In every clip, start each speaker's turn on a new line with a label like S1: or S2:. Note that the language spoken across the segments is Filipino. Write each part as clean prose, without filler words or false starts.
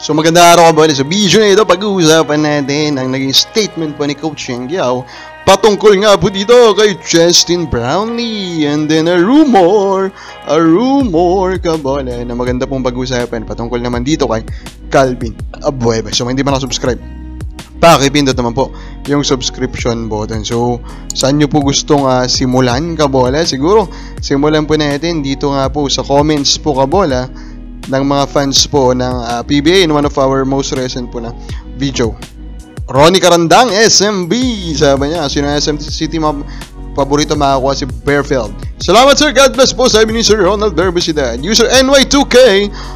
S1: So magandang araw kabola. Sa video na ito, pag-uusapan natin ang naging statement po ni Coach Yeng Guiao patungkol nga po dito kay Justin Brownlee. And then a rumor kabola na maganda pong pag-uusapan patungkol naman dito kay Calvin Abueva. So hindi pa nakasubscribe, pakipindot naman po yung subscription button. So saan nyo po gustong simulan kabola? Siguro simulan po natin dito nga po sa comments po kabola ng mga fans po ng PBA in one of our most recent po na video. Ronnie Carandang, SMB, sabi niya, sino SMB City paborito makakuha si Bearfield. Salamat sir, God bless po, sabi ni Sir Ronald Berbesidad. User NY2K,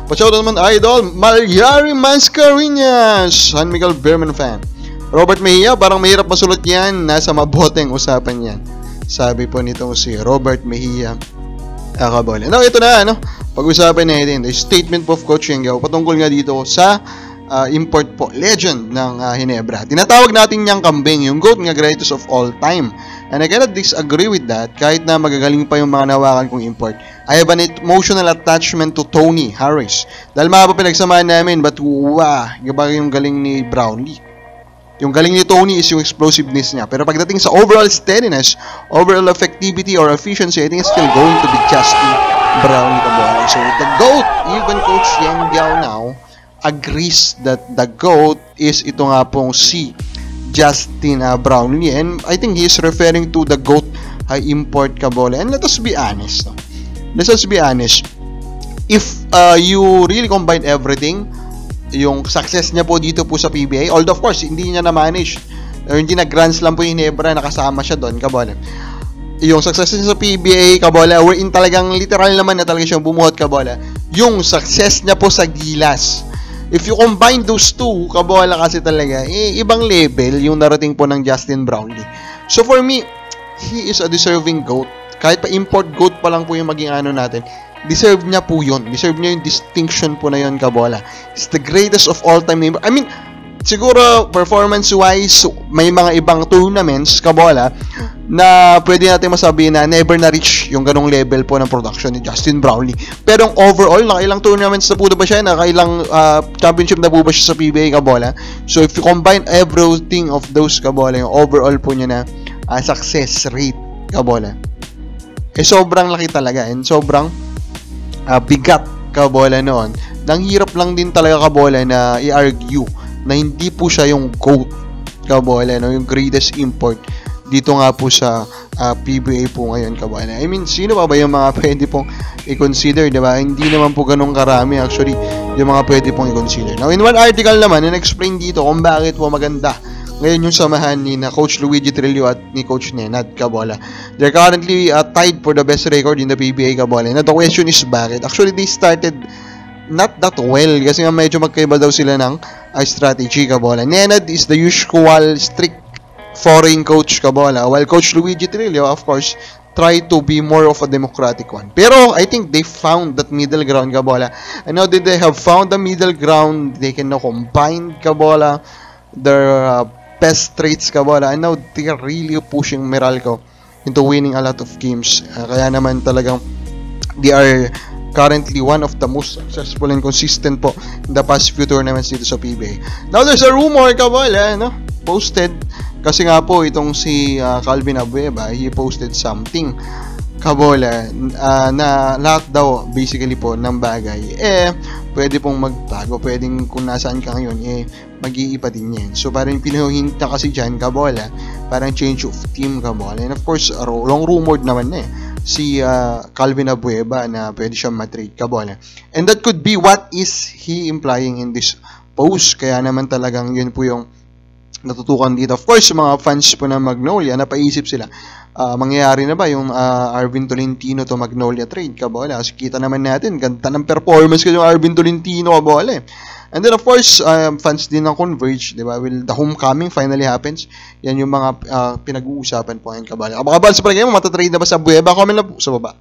S1: pa-shoutout naman idol, Malyari Mascareñas, San Miguel Bearman fan. Robert Mejia, parang mahirap masulat yan, nasa maboteng usapan yan, sabi po nitong si Robert Mejia. Kabola. Now, ito na, pag-usapan natin, the statement po of Coach Yeng Guiao patungkol nga dito sa import po, legend ng Ginebra. Tinatawag natin niyang kambing, yung GOAT nga greatest of all time. And I cannot disagree with that, kahit na magagaling pa yung mga nawakan kong import. I have an emotional attachment to Tony Harris. Dahil mga pa pinagsamaan namin, but iba yung galing ni Brownlee. Yung galing ni Tony is yung explosiveness niya. Pero pagdating sa overall steadiness, overall effectivity or efficiency, I think it's still going to be Justin Brownlee kabola. So the GOAT, even Coach Yeng Guiao now, agrees that the GOAT is ito nga pong si Justin Brownlee. And I think he is referring to the GOAT import kabola. And let us be honest. Let us be honest. If you really combine everything, yung success niya po dito po sa PBA, although of course hindi niya na-manage, hindi na Grand Slam po yung Ginebra, nakasama siya doon kabola. Yung success niya sa PBA kabola, wherein talagang literal naman na talaga siyang bumuhat kabola. Yung success niya po sa Gilas, if you combine those two kabola, kasi talaga ibang level yung narating po ng Justin Brownlee. So for me, he is a deserving GOAT. Kahit pa import GOAT pa lang po yung maging natin, deserve niya po yun. Deserve niya yung distinction po na yun kabola. It's the greatest of all time. I mean, siguro performance-wise, may mga ibang tournaments kabola na pwede natin masabi na never na-reach yung ganong level po ng production ni Justin Brownlee. Pero overall, nakailang tournaments na po ba siya? Nakailang championship na po ba siya sa PBA kabola? So if you combine everything of those kabola, yung overall po niya na success rate kabola, sobrang laki talaga and sobrang bigat kabola noon. Nang hirap lang din talaga kabola na i-argue na hindi po siya yung GOAT kabola, yung greatest import dito nga po sa PBA po ngayon kabola. I mean, sino pa ba yung mga pwede pong i-consider, diba? Hindi naman po ganun karami actually yung mga pwede pong i-consider. Now, in one article naman, in-explain dito kung bakit po maganda ngayon yung samahan ni na Coach Luigi Trillo at ni Coach Nenad kabola. They're currently tied for the best record in the PBA kabola. And the question is bakit? Actually, they started not that well kasi nga medyo magkaiba daw sila ng strategy kabola. Nenad is the usual strict foreign coach kabola, while Coach Luigi Trillo, of course, try to be more of a democratic one. Pero I think they found that middle ground kabola. And now that they have found the middle ground, they can now combine kabola their best traits kabola, and now they are really pushing Meralco into winning a lot of games. Kaya naman talagang they are currently one of the most successful and consistent po in the past few tournaments dito sa PBA. Now there's a rumor kabola, posted kasi nga po itong si Calvin Abueva, he posted something kabola na lahat daw basically po ng bagay pwede pong magbago, pwedeng kung nasaan ka ngayon mag-iiba din yan. So parang pinuhinta kasi dyan kabola, parang change of team kabola. And of course long rumored naman si Calvin Abueva na pwede siyang matrade kabola. And that could be what is he implying in this post. Kaya naman talagang yun po yung natutukan dito. Of course, mga fans po ng Magnolia, napaisip sila, mangyayari na ba yung Arvin Tolentino to Magnolia trade kabola? Kasi kita naman natin, ganda ng performance kasi yung Arvin Tolentino kabola. And then of course, fans din ng Converge, diba? Will the homecoming finally happens? Yan yung mga pinag-uusapan po ngayon kabola. Kabakabal sa palagay mo, matatrade na ba sa Abueva? Comment na po sa baba.